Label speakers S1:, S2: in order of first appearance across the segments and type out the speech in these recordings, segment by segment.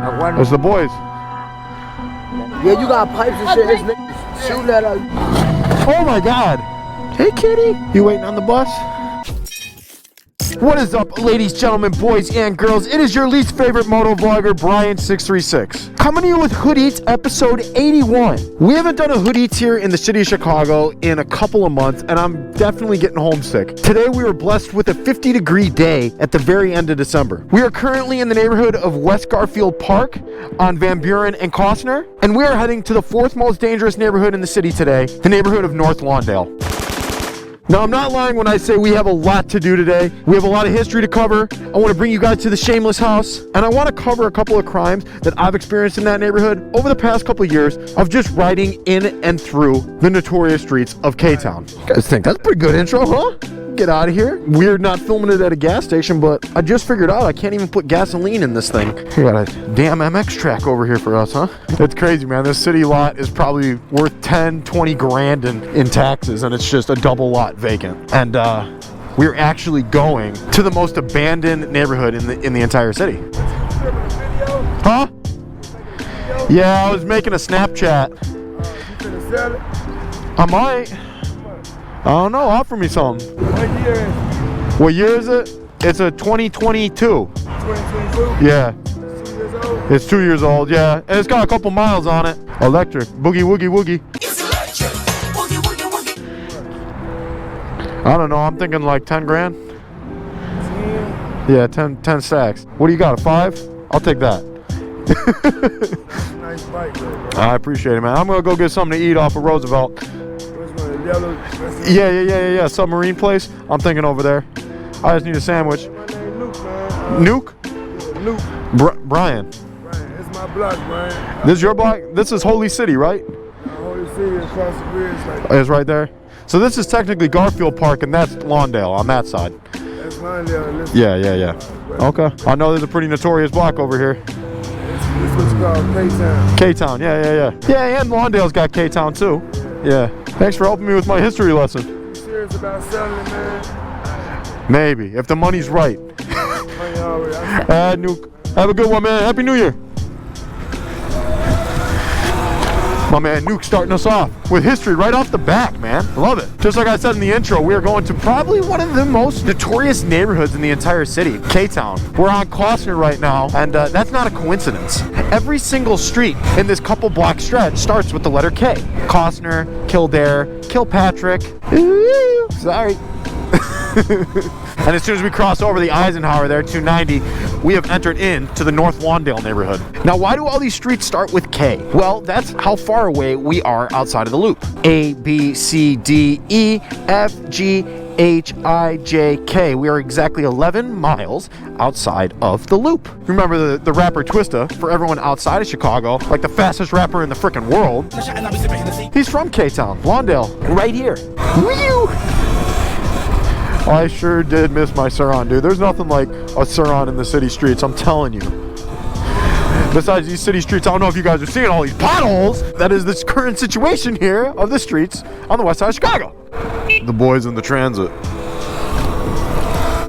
S1: It's the boys.
S2: Yeah, you got pipes and shit. This nigga shoot that out.
S1: Oh my God. Hey, kitty. You waiting on the bus? What is up, ladies, gentlemen, boys, and girls? It is your least favorite moto vlogger, Brian636. Coming to you with Hood Eats episode 81. We haven't done a Hood Eats here in the city of Chicago in a couple of months, and I'm definitely getting homesick. Today, we were blessed with a 50-degree day at the very end of December. We are currently in the neighborhood of West Garfield Park on Van Buren and Costner, and we are heading to the fourth most dangerous neighborhood in the city today, the neighborhood of North Lawndale. Now, I'm not lying when I say we have a lot to do today. We have a lot of history to cover. I want to bring you guys to the Shameless house, and I want to cover a couple of crimes that I've experienced in that neighborhood over the past couple of years of just riding in and through the notorious streets of K-Town. You guys think that's a pretty good intro, huh? Get out of here. We're not filming it at a gas station, but I just figured out I can't even put gasoline in this thing. We got a damn MX track over here for us, huh? It's crazy, man. This city lot is probably worth 10, 20 grand in taxes, and it's just a double lot vacant. And we're actually going to the most abandoned neighborhood in the entire city. Huh? Yeah, I was making a Snapchat. I might. I don't know, offer me something.
S3: What year is it?
S1: What year is it? It's a 2022.
S3: 2022?
S1: Yeah.
S3: It's 2 years old?
S1: It's 2 years old, yeah. And it's got a couple miles on it. Electric. Boogie woogie woogie.
S4: It's electric. Woogie woogie woogie.
S1: I don't know, I'm thinking like 10 grand.
S3: 10?
S1: Yeah, 10 stacks. What do you got, a 5? I'll take that.
S3: Nice bike, bro.
S1: I appreciate it, man. I'm gonna go get something to eat off of Roosevelt.
S3: Which one? Yellow?
S1: Yeah. Submarine place. I'm thinking over there. I just need a sandwich.
S3: My name Luke, man.
S1: Nuke?
S3: Yeah, Luke.
S1: Brian.
S3: Brian, it's my block, Brian.
S1: This is your block? This is Holy City, right?
S3: Holy City across the bridge, like
S1: It's right there. So this is technically Garfield Park, and that's Lawndale on that side.
S3: that's Lawndale.
S1: Yeah. Okay. I know there's a pretty notorious block over here.
S3: This what's called K-Town.
S1: K-Town, yeah. Yeah, and Lawndale's got K-Town too. Yeah. Thanks for helping me with my history lesson.
S3: You serious about selling it, man?
S1: Maybe, if the money's right.
S3: Money already.
S1: Nuke. Have a good one, man. Happy New Year. My man Nuke starting us off with history right off the back, man. Love it. Just like I said in the intro, we are going to probably one of the most notorious neighborhoods in the entire city, K-Town. We're on Costner right now, and that's not a coincidence. Every single street in this couple block stretch starts with the letter K. Costner, Kildare, Kilpatrick. Ooh, sorry. And as soon as we cross over the Eisenhower there, 290, we have entered into the North Lawndale neighborhood. Now, why do all these streets start with K? Well, that's how far away we are outside of the loop. A, B, C, D, E, F, G, H, I, J, K. We are exactly 11 miles outside of the loop. Remember the rapper Twista, for everyone outside of Chicago, like the fastest rapper in the frickin' world. He's from K-Town, Lawndale, right here. Woo! I sure did miss my Surron, dude. There's nothing like a Surron in the city streets, I'm telling you. Besides these city streets, I don't know if you guys are seeing all these potholes. That is this current situation here of the streets on the west side of Chicago. The boys in the transit.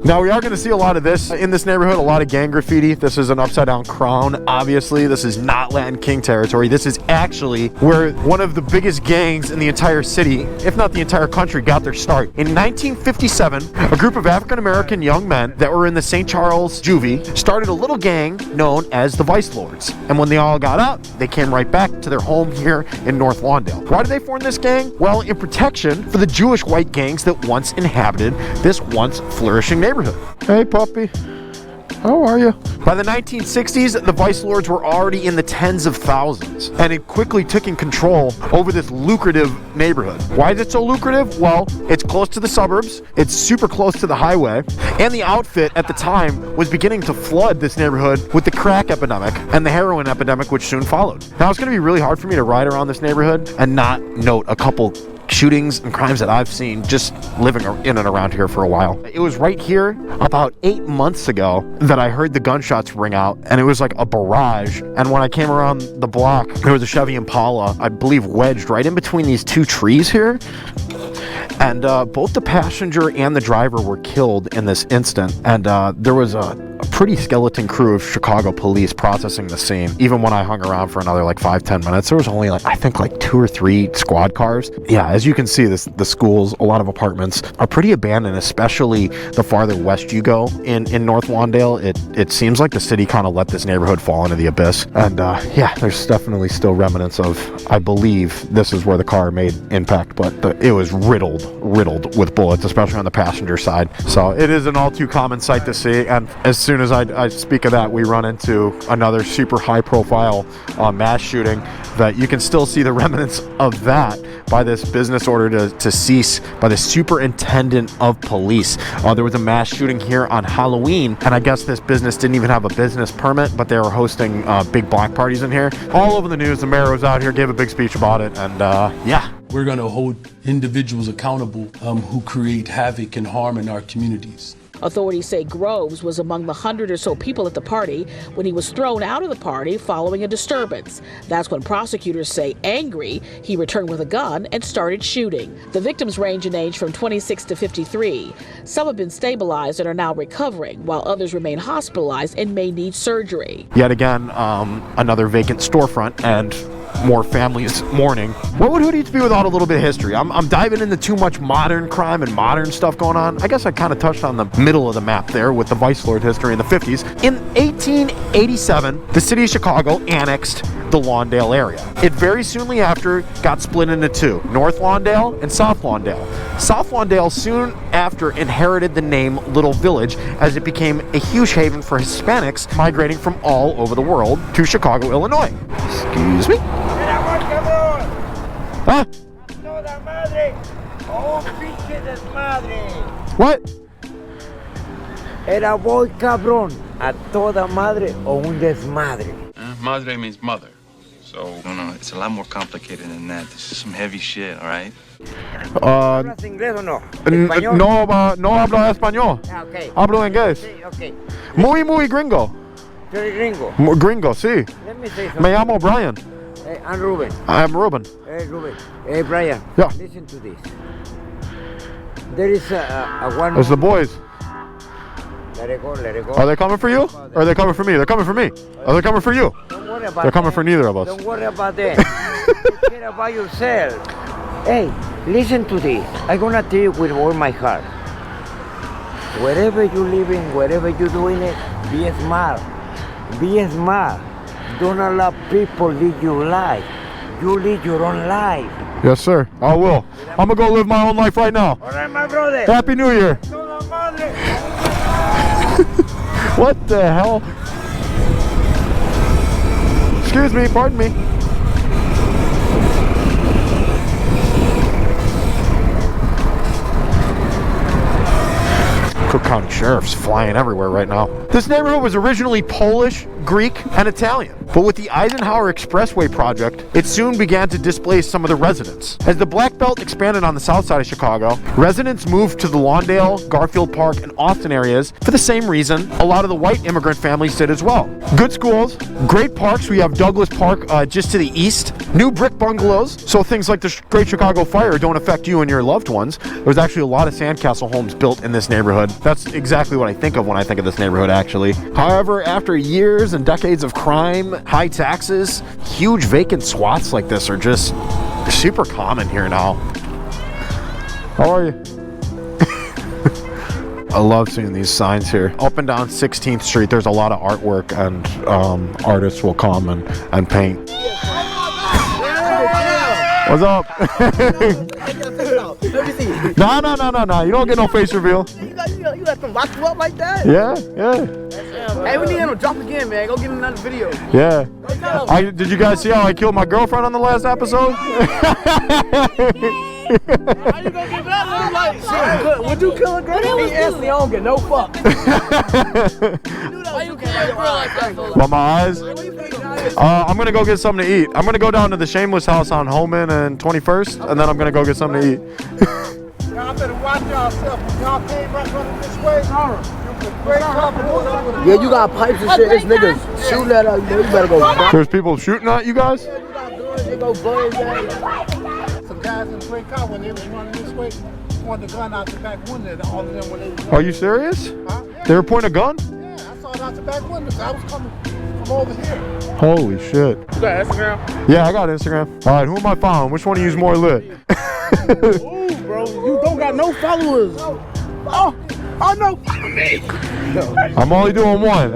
S1: Now, we are going to see a lot of this in this neighborhood, a lot of gang graffiti. This is an upside-down crown. Obviously, this is not Latin King territory. This is actually where one of the biggest gangs in the entire city, if not the entire country, got their start. In 1957, a group of African-American young men that were in the St. Charles Juvie started a little gang known as the Vice Lords. And when they all got out, they came right back to their home here in North Lawndale. Why did they form this gang? Well, in protection for the Jewish white gangs that once inhabited this once flourishing neighborhood. Hey, puppy. How are you? By the 1960s, the Vice Lords were already in the tens of thousands, and it quickly took in control over this lucrative neighborhood. Why is it so lucrative? Well, it's close to the suburbs, it's super close to the highway, and the outfit at the time was beginning to flood this neighborhood with the crack epidemic and the heroin epidemic, which soon followed. Now, it's going to be really hard for me to ride around this neighborhood and not note a couple shootings and crimes that I've seen just living in and around here for a while. It was right here about 8 months ago that I heard the gunshots ring out, and it was like a barrage. And when I came around the block, there was a Chevy Impala, I believe, wedged right in between these two trees here. And both the passenger and the driver were killed in this instant. And there was a pretty skeleton crew of Chicago police processing the scene. Even when I hung around for another like 5-10 minutes, there was only like, I think like 2 or 3 squad cars. Yeah, as you can see, the schools, a lot of apartments are pretty abandoned, especially the farther west you go in North Lawndale. It seems like the city kind of let this neighborhood fall into the abyss. And yeah, there's definitely still remnants of, I believe this is where the car made impact, but it was riddled with bullets, especially on the passenger side. So it is an all too common sight to see. And as soon as I speak of that, we run into another super high profile mass shooting that you can still see the remnants of that by this business order to cease by the superintendent of police. There was a mass shooting here on Halloween, and I guess this business didn't even have a business permit, but they were hosting big black parties in here. All over the news, the mayor was out here, gave a big speech about it, and yeah.
S5: We're going to hold individuals accountable who create havoc and harm in our communities.
S6: Authorities say Groves was among the 100 or so people at the party when he was thrown out of the party following a disturbance. That's when prosecutors say, angry, he returned with a gun and started shooting. The victims range in age from 26 to 53. Some have been stabilized and are now recovering, while others remain hospitalized and may need surgery.
S1: Yet again, another vacant storefront and more families mourning. What would Hooties be without a little bit of history? I'm diving into too much modern crime and modern stuff going on. I guess I kind of touched on the middle of the map there with the Vice Lord history in the 50s. In 1887, the city of Chicago annexed the Lawndale area. It very soonly after got split into 2, North Lawndale and South Lawndale. South Lawndale soon after inherited the name Little Village as it became a huge haven for Hispanics migrating from all over the world to Chicago, Illinois. Excuse me? Huh? What?
S2: Era voy cabrón, a toda madre o un desmadre.
S7: Madre means mother. So,
S8: No, it's a lot more complicated than that. This is some heavy shit, all right?
S2: ¿Hablas inglés o no? ¿Español?
S1: No hablo español.
S2: Ah, okay.
S1: Hablo inglés.
S2: Sí, okay.
S1: Muy gringo.
S2: Yo soy gringo.
S1: Gringo, sí.
S2: Let me say something.
S1: Me llamo Brian.
S2: I'm Ruben.
S1: I'm Ruben.
S2: Hey, Ruben. Hey, Brian.
S1: Yeah.
S2: Listen to this. There is a one...
S1: It's the boys.
S2: Let it go, let it go.
S1: Are they coming for you? Or are they coming for me? They're coming for me. Are they coming for you?
S2: Don't worry about
S1: They're coming
S2: them.
S1: for neither of us.
S2: Don't worry about them. Take care about yourself. Hey, listen to this. I'm gonna tell you with all my heart. Wherever you living, wherever you're doing it, be smart. Be smart. Don't allow people lead your life. You lead your own life.
S1: Yes, sir. I will. I'm gonna go live my own life right now.
S2: All right, my brother.
S1: Happy New Year. What the hell? Excuse me, pardon me. Cook County Sheriff's flying everywhere right now. This neighborhood was originally Polish, Greek, and Italian. But with the Eisenhower Expressway project, it soon began to displace some of the residents. As the Black Belt expanded on the south side of Chicago, residents moved to the Lawndale, Garfield Park, and Austin areas for the same reason a lot of the white immigrant families did as well. Good schools, great parks. We have Douglas Park just to the east, new brick bungalows, so things like the Great Chicago Fire don't affect you and your loved ones. There was actually a lot of sandcastle homes built in this neighborhood. That's exactly what I think of when I think of this neighborhood, actually. However, after years and decades of crime, high taxes, huge vacant swaths like this are just super common here now. How are you? I love seeing these signs here. Up and down 16th Street, there's a lot of artwork, and artists will come and paint. What's up?
S2: Let me see.
S1: No. You don't get no face reveal.
S2: You let them lock you up like that?
S1: Yeah.
S2: Hey, we need him to drop again, man. Go get another video.
S1: Yeah. Did you guys see how I killed my girlfriend on the last episode?
S2: How you gonna get that? Like, shit, would you kill a girl? Me, Anthony, I don't get no fuck. Why you kill a girl like that, fool?
S1: By my eyes? I'm gonna go get something to eat. I'm gonna go down to the Shameless house on Holman and 21st, and then I'm gonna go get something to eat.
S3: Y'all better watch yourself. Y'all came right running this way.
S2: Yeah, you got pipes and shit. This nigga shooting at us. You better go back.
S1: There's people shooting at you guys?
S2: They go blow his ass.
S3: Some guys in the gray car when they was running this way pointed the gun out the back window. All of them when they was
S1: Are you serious?
S3: Huh?
S1: They were pointing a gun?
S3: Yeah, I saw saw it out the back window. I was coming from over here.
S1: Holy shit.
S3: You got Instagram?
S1: Yeah, I got Instagram. All right, who am I following? Which one of you is more lit?
S3: Ooh, bro, you don't got no followers. Oh no.
S1: I'm only doing one.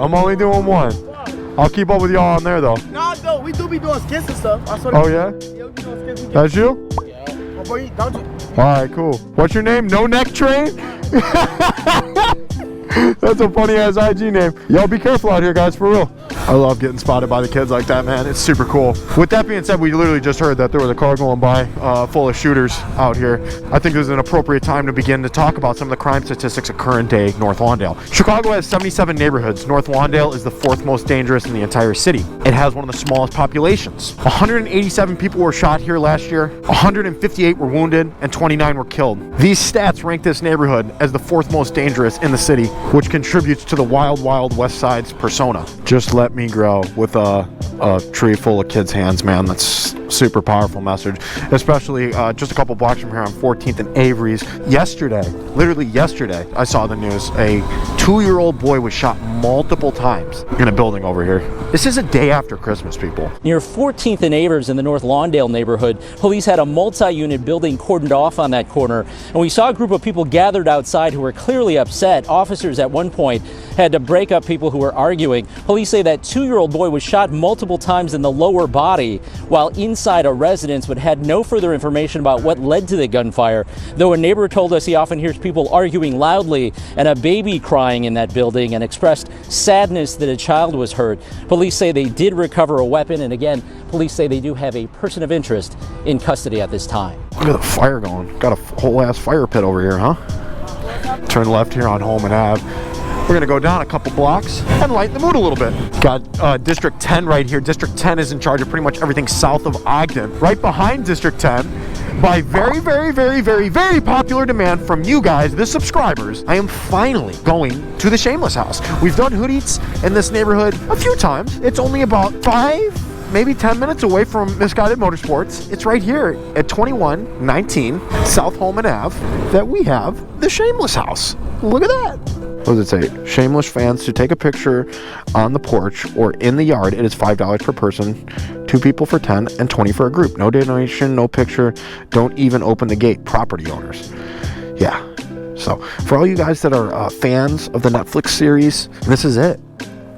S1: I'll keep up with y'all on there though.
S3: No, we do be doing skits and stuff. I saw
S1: Oh yeah?
S3: Yeah, we be doing skits.
S1: That's you?
S3: Yeah. Oh, boy, don't you?
S1: All right, cool. What's your name? No Neck Train? That's a funny ass IG name. Yo, be careful out here, guys, for real. I love getting spotted by the kids like that, man. It's super cool. With that being said, we literally just heard that there was a car going by full of shooters out here. I think this is an appropriate time to begin to talk about some of the crime statistics of current day North Lawndale. Chicago has 77 neighborhoods. North Lawndale is the 4th most dangerous in the entire city. It has one of the smallest populations. 187 people were shot here last year, 158 were wounded, and 29 were killed. These stats rank this neighborhood as the 4th most dangerous in the city, which contributes to the wild, wild West Side's persona. Just let me grow with a tree full of kids' hands, man. That's super powerful message, especially just a couple blocks from here on 14th and Avery's. Literally yesterday, I saw the news. A 2-year-old boy was shot multiple times in a building over here. This is a day after Christmas, people.
S9: Near 14th and Avers in the North Lawndale neighborhood, police had a multi-unit building cordoned off on that corner, and we saw a group of people gathered outside who were clearly upset. Officers at one point had to break up people who were arguing. Police say that 2-year-old boy was shot multiple times in the lower body while inside a residence, but had no further information about what led to the gunfire, though a neighbor told us he often hears people arguing loudly and a baby crying in that building, and expressed sadness that a child was hurt. Police say they did recover a weapon, and again, police say they do have a person of interest in custody at this time.
S1: Look at the fire going. Got a whole ass fire pit over here, huh? Turn left here on Holman Ave. We're gonna go down a couple blocks and lighten the mood a little bit. Got District 10 right here. District 10 is in charge of pretty much everything south of Ogden. Right behind District 10, by very, very, very, very, very popular demand from you guys, the subscribers, I am finally going to the Shameless house. We've done Hood Eats in this neighborhood a few times. It's only about 5, maybe 10 minutes away from Misguided Motorsports. It's right here at 2119 South Holman Ave that we have the Shameless house. Look at that. What does it say? Shameless fans to take a picture on the porch or in the yard. It is $5 per person, 2 people for 10, and 20 for a group. No donation, no picture. Don't even open the gate. Property owners. Yeah. So for all you guys that are fans of the Netflix series, this is it.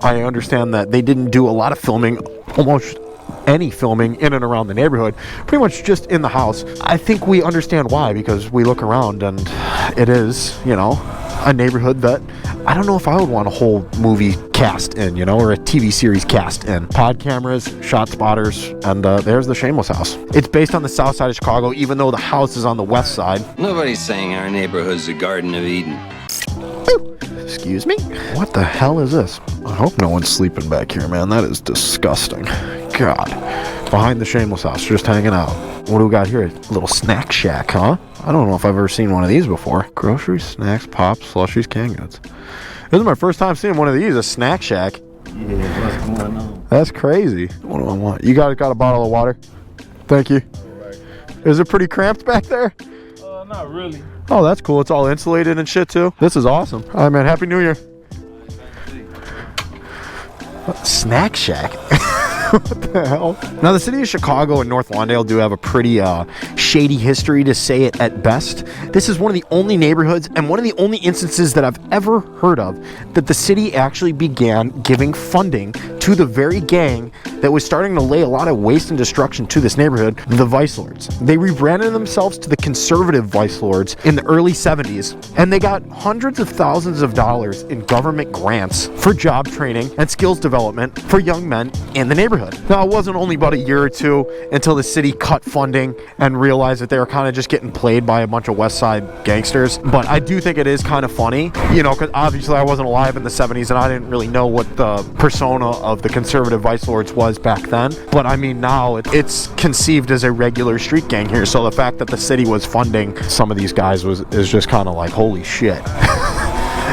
S1: I understand that they didn't do a lot of filming, almost any filming in and around the neighborhood, pretty much just in the house. I think we understand why, because we look around and it is, you know, a neighborhood that I don't know if I would want a whole movie cast in, you know, or a TV series cast in. Pod cameras, shot spotters, and there's the Shameless house. It's based on the south side of Chicago, even though the house is on the west side.
S10: Nobody's saying our neighborhood's a Garden of Eden.
S1: Ooh, excuse me? What the hell is this? I hope no one's sleeping back here, man. That is disgusting. God. Behind the Shameless house, just hanging out. What do we got here? A little snack shack, huh? I don't know if I've ever seen one of these before. Groceries, snacks, pops, slushies, canned goods. This is my first time seeing one of these, a snack shack.
S2: Yeah, what's going on?
S1: That's crazy. What do I want? You got a bottle of water? Thank you.
S3: Right.
S1: Is it pretty cramped back there?
S3: Not really.
S1: Oh, that's cool. It's all insulated and shit too. This is awesome. All right, man. Happy New Year. Snack shack. What the hell? Now, the city of Chicago and North Lawndale do have a pretty shady history, to say it at best. This is one of the only neighborhoods and one of the only instances that I've ever heard of that the city actually began giving funding to the very gang that was starting to lay a lot of waste and destruction to this neighborhood, the Vice Lords. They rebranded themselves to the Conservative Vice Lords in the early 70s, and they got hundreds of thousands of dollars in government grants for job training and skills development for young men in the neighborhood. Now, it wasn't only about a year or two until the city cut funding and realized that they were kind of just getting played by a bunch of West Side gangsters, but I do think it is kind of funny, you know, because obviously I wasn't alive in the 70s and I didn't really know what the persona of the Conservative Vice Lords was back then, but I mean now it's conceived as a regular street gang here, so the fact that the city was funding some of these guys is just kind of like, holy shit.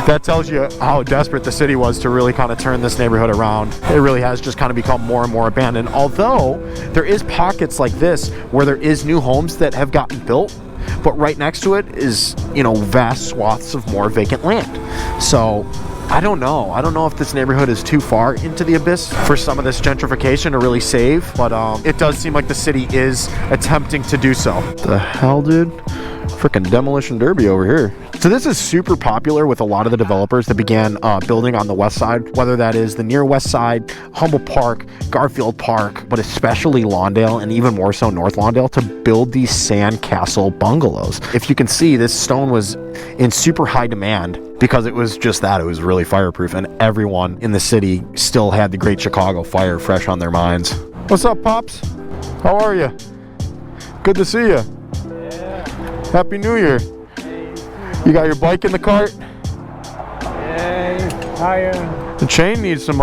S1: That tells you how desperate the city was to really kind of turn this neighborhood around. It really has just kind of become more and more abandoned, although there is pockets like this where there is new homes that have gotten built, but right next to it is, you know, vast swaths of more vacant land. So I don't know. I don't know if this neighborhood is too far into the abyss for some of this gentrification to really save, but it does seem like the city is attempting to do so. The hell, dude? Freaking demolition derby over here. So this is super popular with a lot of the developers that began building on the west side, whether that is the near west side, Humboldt Park, Garfield Park, but especially Lawndale and even more so North Lawndale, to build these sandcastle bungalows. If you can see, this stone was in super high demand because it was just that. It was really fireproof, and everyone in the city still had the Great Chicago Fire fresh on their minds. What's up, Pops? How are you? Good to see you. Happy New Year. You got your bike in the cart?
S3: Yeah, tire.
S1: The chain needs some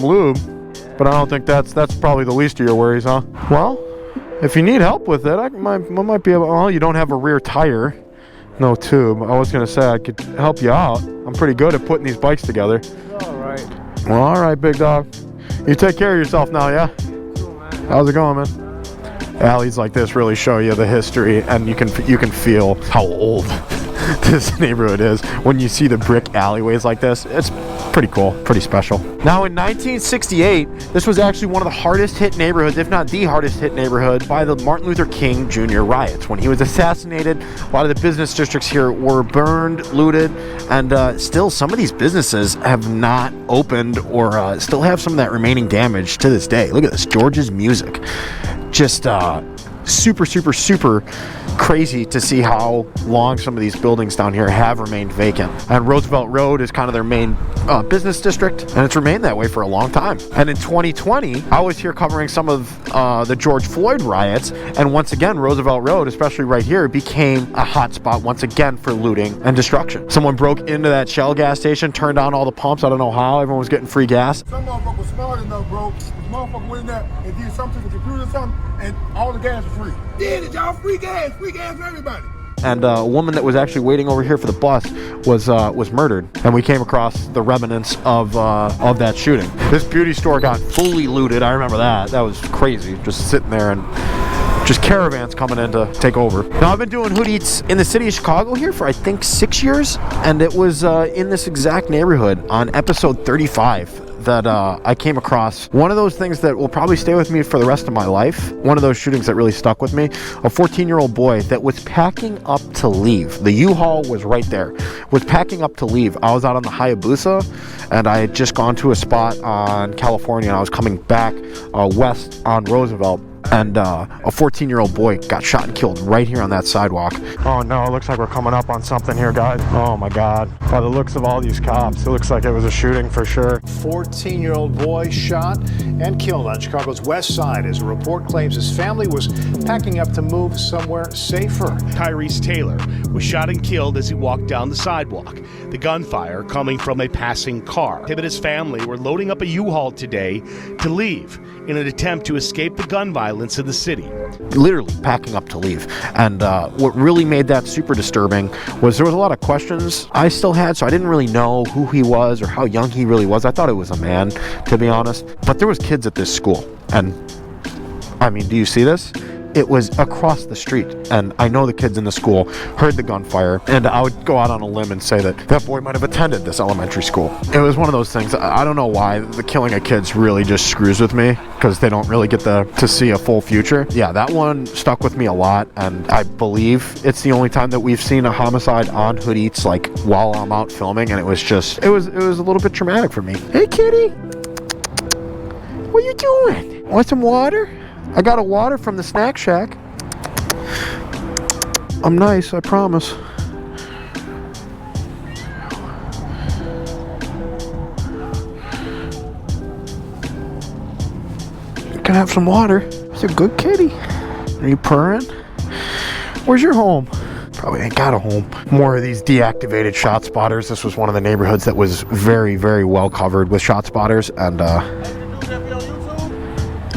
S1: lube, but I don't think that's probably the least of your worries, huh? Well, if you need help with it, I might be able. Well, you don't have a rear tire, no tube. I was gonna say I could help you out. I'm pretty good at putting these bikes together.
S3: All right.
S1: Well, all right, big dog. You take care of yourself now, yeah? How's it going, man? Alleys like this really show you the history, and you can feel how old this neighborhood is when you see the brick alleyways like this. It's pretty cool, pretty special. Now in 1968, this was actually one of the hardest hit neighborhoods, if not the hardest hit neighborhood, by the Martin Luther King Jr. riots. When he was assassinated, a lot of the business districts here were burned, looted, and still some of these businesses have not opened or still have some of that remaining damage to this day. Look at this, George's Music. Just super, super, super crazy to see how long some of these buildings down here have remained vacant. And Roosevelt Road is kind of their main business district, and it's remained that way for a long time. And in 2020, I was here covering some of the George Floyd riots, and once again, Roosevelt Road, especially right here, became a hotspot once again for looting and destruction. Someone broke into that Shell gas station, turned on all the pumps. I don't know how. Everyone was getting free gas.
S3: Some motherfucker was smart enough, bro. The motherfucker went in there and did something to the computer or something, and all the gas was free. Did it, y'all? Free gas for everybody.
S1: And a woman that was actually waiting over here for the bus was murdered, and we came across the remnants of that shooting. This beauty store got fully looted. I remember that. That was crazy, just sitting there and just caravans coming in to take over. Now, I've been doing Hood Eats in the city of Chicago here for I think 6 years, and it was in this exact neighborhood on episode 35 that I came across one of those things that will probably stay with me for the rest of my life. One of those shootings that really stuck with me. A 14-year-old boy that was packing up to leave. The U-Haul was right there. Was packing up to leave. I was out on the Hayabusa, and I had just gone to a spot on California, and I was coming back west on Roosevelt. And a 14-year-old boy got shot and killed right here on that sidewalk. Oh no, it looks like we're coming up on something here, guys. Oh my God. By the looks of all these cops, it looks like it was a shooting for sure.
S11: 14-year-old boy shot and killed on Chicago's west side as a report claims his family was packing up to move somewhere safer.
S12: Tyrese Taylor was shot and killed as he walked down the sidewalk. The gunfire coming from a passing car. Him and his family were loading up a U-Haul today to leave in an attempt to escape the gun violence in the city.
S1: Literally packing up to leave. And what really made that super disturbing was there was a lot of questions I still had, so I didn't really know who he was or how young he really was. I thought it was a man, to be honest. But there was kids at this school, and I mean, do you see this? It was across the street, and I know the kids in the school heard the gunfire, and I would go out on a limb and say that that boy might have attended this elementary school. It was one of those things. I don't know why the killing of kids really just screws with me, because they don't really get to see a full future. Yeah, that one stuck with me a lot, and I believe it's the only time that we've seen a homicide on Hood Eats, like while I'm out filming, and it was a little bit traumatic for me. Hey, kitty, what you doing? Want some water? I got a water from the snack shack. I'm nice, I promise. Can I have some water? It's a good kitty. Are you purring? Where's your home? Probably ain't got a home. More of these deactivated shot spotters. This was one of the neighborhoods that was very, very well covered with shot spotters, and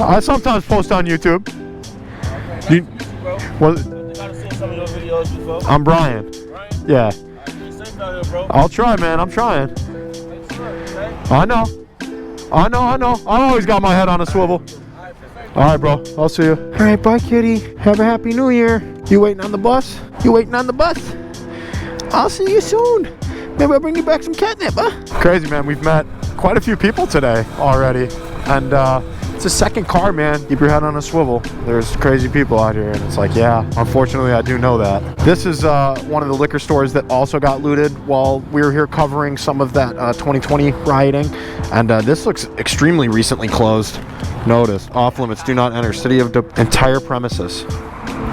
S1: I sometimes post on YouTube. I'm Brian. Yeah. I'll try, man. I'm trying. I know. I always got my head on a swivel. All right, bro. I'll see you. All right, bye, kitty. Have a happy New Year. You waiting on the bus? I'll see you soon. Maybe I'll bring you back some catnip, huh? Crazy, man. We've met quite a few people today already. And it's a second car, man. Keep your head on a swivel. There's crazy people out here. And it's like, yeah, unfortunately, I do know that. This is one of the liquor stores that also got looted while we were here covering some of that 2020 rioting. And this looks extremely recently closed. Notice, off limits, do not enter. City of entire premises.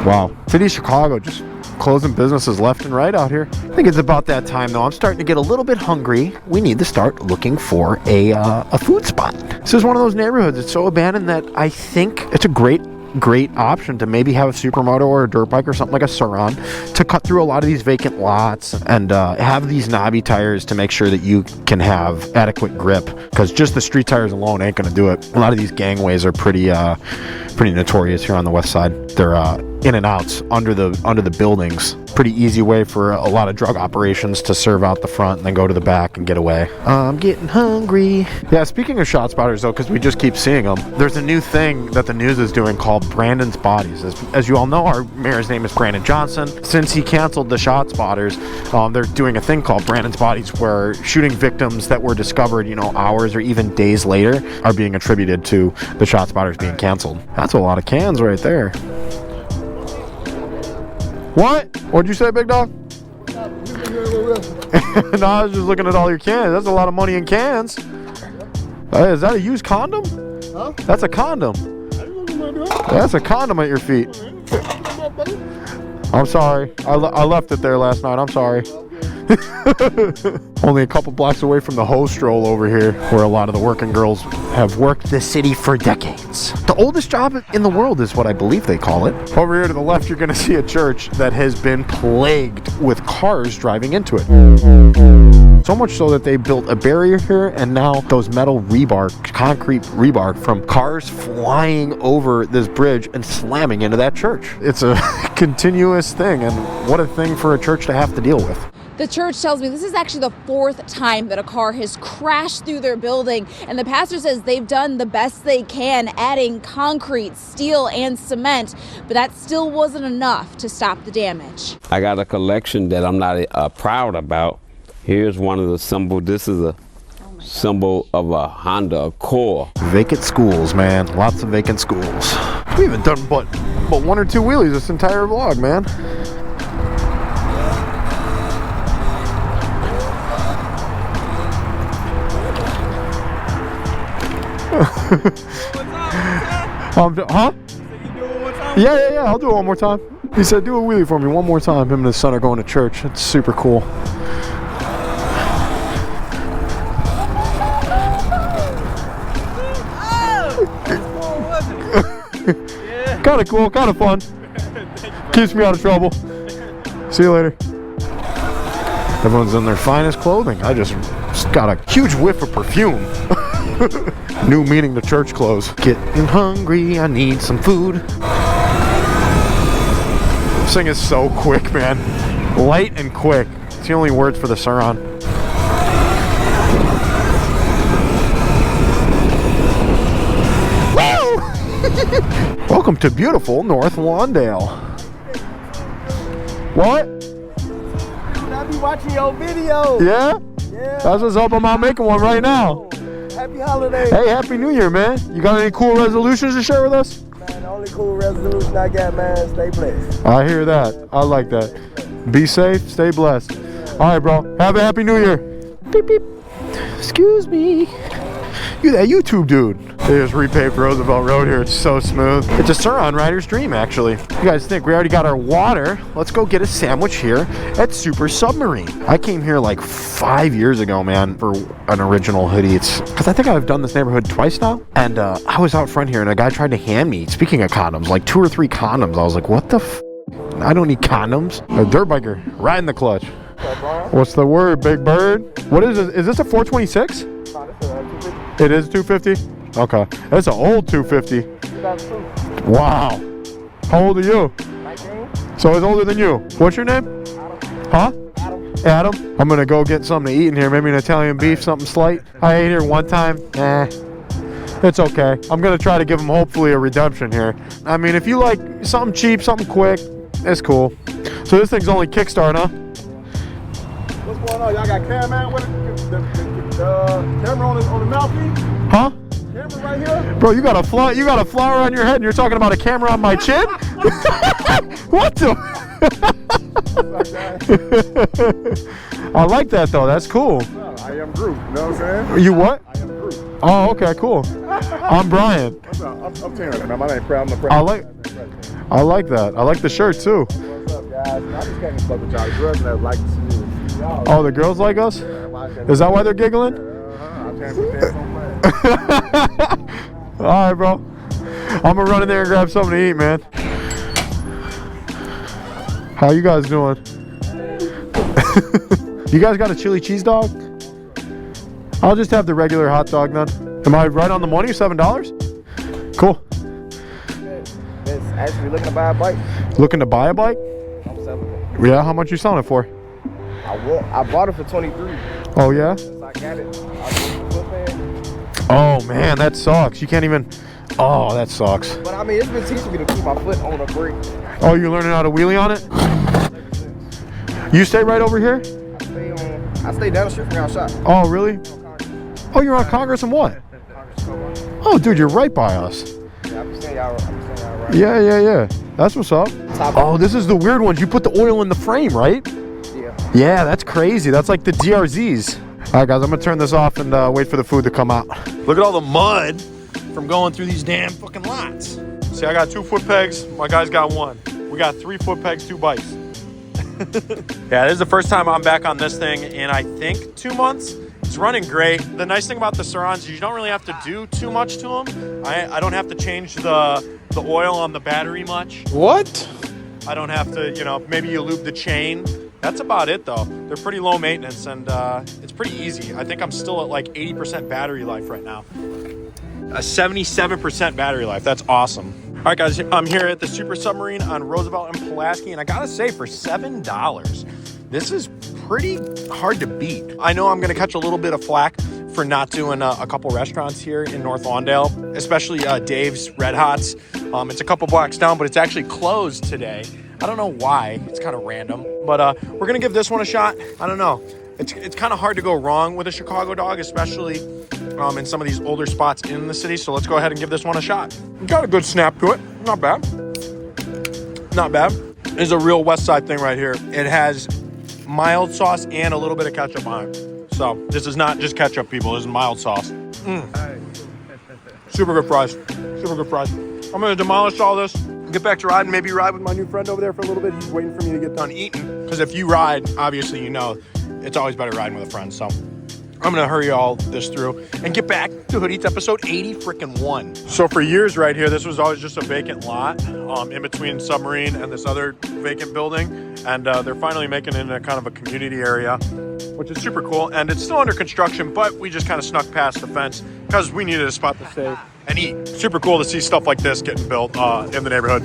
S1: Wow. City of Chicago just closing businesses left and right out here. I think it's about that time though. I'm starting to get a little bit hungry. We need to start looking for a food spot. This is one of those neighborhoods. It's so abandoned that I think it's a great option to maybe have a supermoto or a dirt bike or something like a Surron to cut through a lot of these vacant lots and have these knobby tires to make sure that you can have adequate grip, because just the street tires alone ain't gonna do it. A lot of these gangways are pretty notorious here on the west side. They're in and outs under the buildings. Pretty easy way for a lot of drug operations to serve out the front and then go to the back and get away. I'm getting hungry. Yeah, speaking of shot spotters though, because we just keep seeing them, there's a new thing that the news is doing called Brandon's Bodies. As you all know, our mayor's name is Brandon Johnson. Since he canceled the shot spotters, they're doing a thing called Brandon's Bodies, where shooting victims that were discovered, hours or even days later are being attributed to the shot spotters being canceled. That's a lot of cans right there. What? What'd you say, big dog? No, I was just looking at all your cans. That's a lot of money in cans. Is that a used condom? Huh? That's a condom. That's a condom at your feet. I'm sorry. I left it there last night. I'm sorry. Only a couple blocks away from the hose stroll over here, where a lot of the working girls have worked the city for decades. The oldest job in the world is what I believe they call it. Over here to the left, you're going to see a church that has been plagued with cars driving into it. So much so that they built a barrier here, and now those metal rebar, concrete rebar from cars flying over this bridge and slamming into that church. It's a continuous thing, and what a thing for a church to have to deal with.
S13: The church tells me this is actually the 4th time that a car has crashed through their building, and the pastor says they've done the best they can, adding concrete, steel, and cement, but that still wasn't enough to stop the damage.
S14: I got a collection that I'm not proud about. Here's one of the symbols. This is a symbol of a Honda Accord.
S1: Vacant schools, man. Lots of vacant schools. We haven't done but 1 or 2 wheelies this entire vlog, man. Huh? Yeah, I'll do it one more time. He said, do a wheelie for me one more time. Him and his son are going to church. It's super cool. Kind of cool, kind of fun. Keeps me out of trouble. See you later. Everyone's in their finest clothing. I just got a huge whiff of perfume. New meaning to church clothes. Getting hungry, I need some food. This thing is so quick, man. Light and quick. It's the only words for the Surron. Woo! Welcome to beautiful North Lawndale. What?
S15: I be watching your video.
S1: Yeah?
S15: Yeah.
S1: That's what's up. I'm out making one right now.
S15: Happy holidays.
S1: Hey, Happy New Year, man. You got any cool resolutions to share with us?
S15: Man, the only cool resolution I got, man, stay blessed.
S1: I hear that. I like that. Be safe, stay blessed. All right, bro. Have a Happy New Year. Beep, beep. Excuse me. You that YouTube dude. They just repaved Roosevelt Road here. It's so smooth. It's a Surron rider's dream, actually. You guys think we already got our water? Let's go get a sandwich here at Super Submarine. I came here like 5 years ago, man, for an original hoodie. It's because I think I've done this neighborhood twice now. And I was out front here and a guy tried to hand me, speaking of condoms, like 2 or 3 condoms. I was like, what the f? I don't need condoms. A dirt biker, right in the clutch. What's the word, big bird? What is it? Is this a 426? It is 250? Okay. That's an old 250. Wow. How old are you? 19. So it's older than you. What's your name? Adam. Huh? Adam. I'm gonna go get something to eat in here. Maybe an Italian beef, something slight. I ate here one time. It's okay. I'm gonna try to give them hopefully a redemption here. I mean, if you like something cheap, something quick, it's cool. So this thing's only kickstart, huh?
S3: going on? Y'all got camera with it? The camera on the mouthpiece?
S1: Huh?
S3: Camera right here?
S1: Bro, you got a flower on your head and you're talking about a camera on my chin? What the? I like that though, that's cool.
S3: I am Groot, you know what I'm saying?
S1: You what?
S3: I am Groot.
S1: Oh, okay, cool. I'm Brian.
S3: What's up? I'm Terrence, man. My name's Fred. I'm the president.
S1: I like that. I like the shirt too.
S3: What's up, guys? I just came to fuck with y'all. Girls that like to see you.
S1: Oh, the girls like us? Is that why they're giggling?
S3: I can't put that on play.
S1: Alright, bro. I'm gonna run in there and grab something to eat, man. How you guys doing? You guys got a chili cheese dog? I'll just have the regular hot dog then. Am I right on the money? $7? Cool.
S15: It's actually looking to buy a bike.
S1: Looking to buy a bike?
S15: I'm selling it.
S1: Yeah, how much you selling it for?
S15: I bought it for 23.
S1: Oh yeah?
S15: Since I got it, I put the foot pad.
S1: Oh man, that sucks. You can't even. Oh, that sucks.
S15: But I mean, it's been teaching me to keep my foot on a brake.
S1: Oh, you're learning how to wheelie on it? You stay right over here?
S15: I stay down the street from y'all shop.
S1: Oh, really? Oh, you're on Congress and what? Oh, dude, you're right by us.
S15: Yeah, I'm saying y'all right.
S1: Yeah. That's what's up. Oh, this is the weird ones. You put the oil in the frame, right?
S15: Yeah.
S1: Yeah, that's crazy. That's like the DRZs. All right, guys, I'm gonna turn this off and wait for the food to come out. Look at all the mud from going through these damn fucking lots. See, I got 2 foot pegs. My guy's got 1. We got 3 foot pegs, 2 bikes. Yeah, this is the first time I'm back on this thing in, I think, 2 months. It's running great. The nice thing about the Surrons is you don't really have to do too much to them. I don't have to change the oil on the battery much. What? I don't have to, you know, maybe you lube the chain. That's about it though. They're pretty low maintenance and it's pretty easy. I think I'm still at like 80% battery life right now. A 77% battery life. That's awesome. All right, guys, I'm here at the Super Submarine on Roosevelt and Pulaski, and I gotta say, for $7, this is pretty hard to beat. I know I'm gonna catch a little bit of flack for not doing a couple restaurants here in North Lawndale, especially Dave's Red Hots. It's a couple blocks down, but it's actually closed today. I don't know why. It's kind of random, but we're gonna give this one a shot. I don't know. It's kind of hard to go wrong with a Chicago dog, especially in some of these older spots in the city. So let's go ahead and give this one a shot. Got a good snap to it. Not bad. Not bad. It's a real West Side thing right here. It has mild sauce and a little bit of ketchup on it. So this is not just ketchup, people. This is mild sauce. Super good fries. Super good fries. I'm going to demolish all this, get back to riding, maybe ride with my new friend over there for a little bit. He's waiting for me to get done eating. Because if you ride, obviously you know it's always better riding with a friend. So I'm going to hurry all this through and get back to Hood Eats episode 81. So for years right here, this was always just a vacant lot in between Submarine and this other vacant building. And they're finally making it into kind of a community area, which is super cool. And it's still under construction, but we just kind of snuck past the fence because we needed a spot to stay and eat. Super cool to see stuff like this getting built in the neighborhood.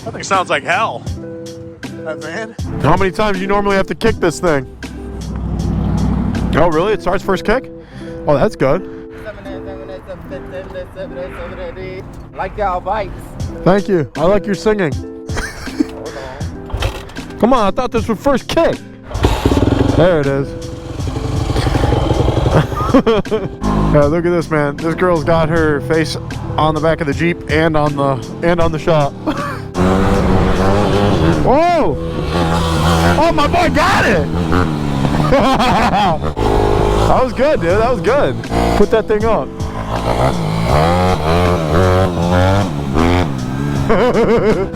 S1: That thing sounds like hell. That van. How many times do you normally have to kick this thing? Oh, really? It starts first kick? Oh, that's good.
S15: Like y'all bikes.
S1: Thank you. I like your singing. Come on, I thought this was first kick. There it is. Yeah, look at this, man. This girl's got her face on the back of the Jeep and on the shop. Whoa! Oh, my boy got it! That was good, dude. That was good. Put that thing up.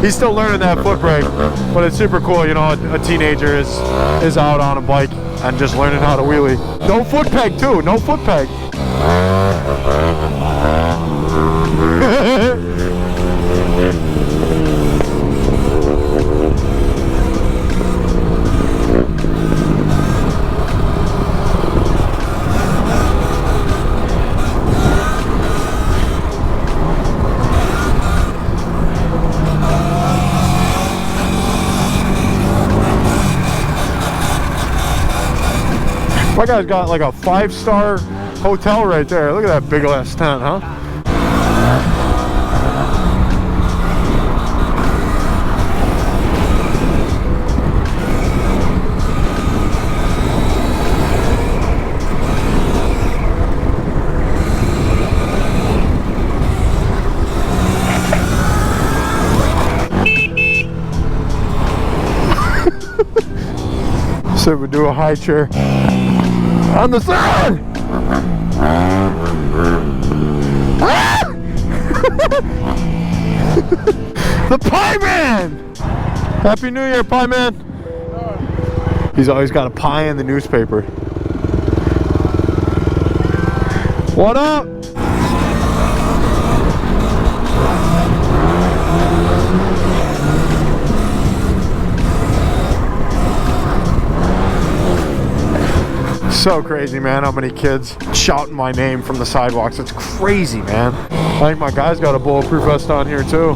S1: He's still learning that foot brake, but it's super cool. You know, a teenager is out on a bike and just learning how to wheelie. No foot peg too. No foot peg. My guy's got like a 5-star hotel right there. Look at that big ass tent, huh? So we do a high chair on the Surron. The Pie Man! Happy New Year, Pie Man! He's always got a pie in the newspaper. What up? So crazy, man, how many kids shouting my name from the sidewalks. It's crazy, man. I think my guy's got a bulletproof vest on here too.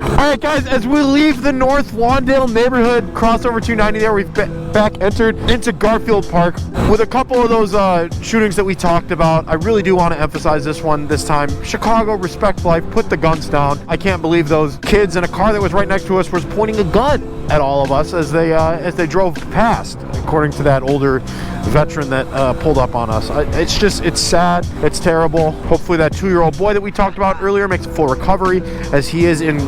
S1: Alright guys, as we leave the North Lawndale neighborhood, cross over 290 there, we've back entered into Garfield Park with a couple of those shootings that we talked about. I really do want to emphasize this one this time. Chicago, respect life, put the guns down. I can't believe those kids in a car that was right next to us was pointing a gun at all of us as they drove past, according to that older veteran that pulled up on us. It's sad, it's terrible. Hopefully that 2-year-old boy that we talked about earlier makes a full recovery, as he is in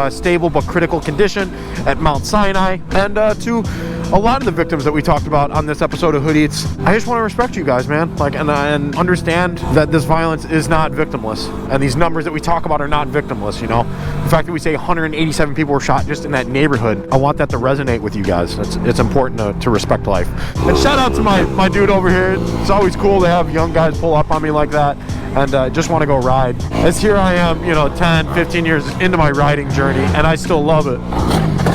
S1: stable but critical condition at Mount Sinai. And to a lot of the victims that we talked about on this episode of Hood Eats, I just want to respect you guys, man. Like, and understand that this violence is not victimless, and these numbers that we talk about are not victimless. You know, the fact that we say 187 people were shot just in that neighborhood, I want that to resonate with you guys. It's important to respect life. And shout out to my dude over here. It's always cool to have young guys pull up on me like that, and just want to go ride. As here I am, you know, 10, 15 years into my riding journey, and I still love it.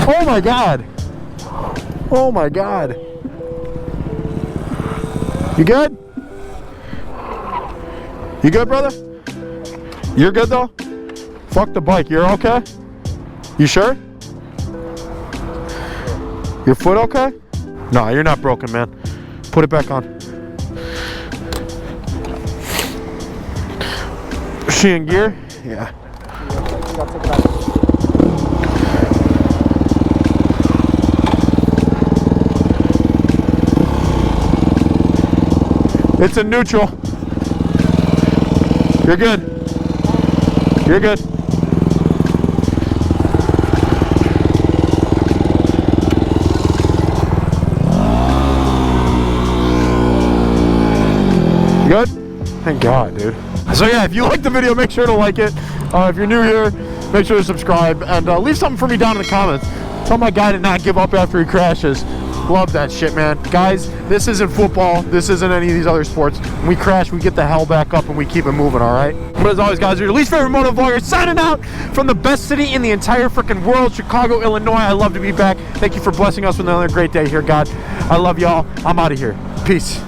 S1: Oh my God. Oh my God. You good? You good, brother? You're good though? Fuck the bike. You're okay? You sure? Your foot okay? No, you're not broken, man. Put it back on. Is she in gear? Yeah. It's in neutral. You're good. You're good. You good? Thank God, dude. So yeah, if you like the video, make sure to like it. If you're new here, make sure to subscribe, and leave something for me down in the comments. Tell my guy to not give up after he crashes. Love that shit, man. Guys, this isn't football. This isn't any of these other sports. When we crash, we get the hell back up and we keep it moving, all right? But as always, guys, your least favorite moto vlogger signing out from the best city in the entire freaking world, Chicago, Illinois. I love to be back. Thank you for blessing us with another great day here, God. I love y'all. I'm out of here. Peace.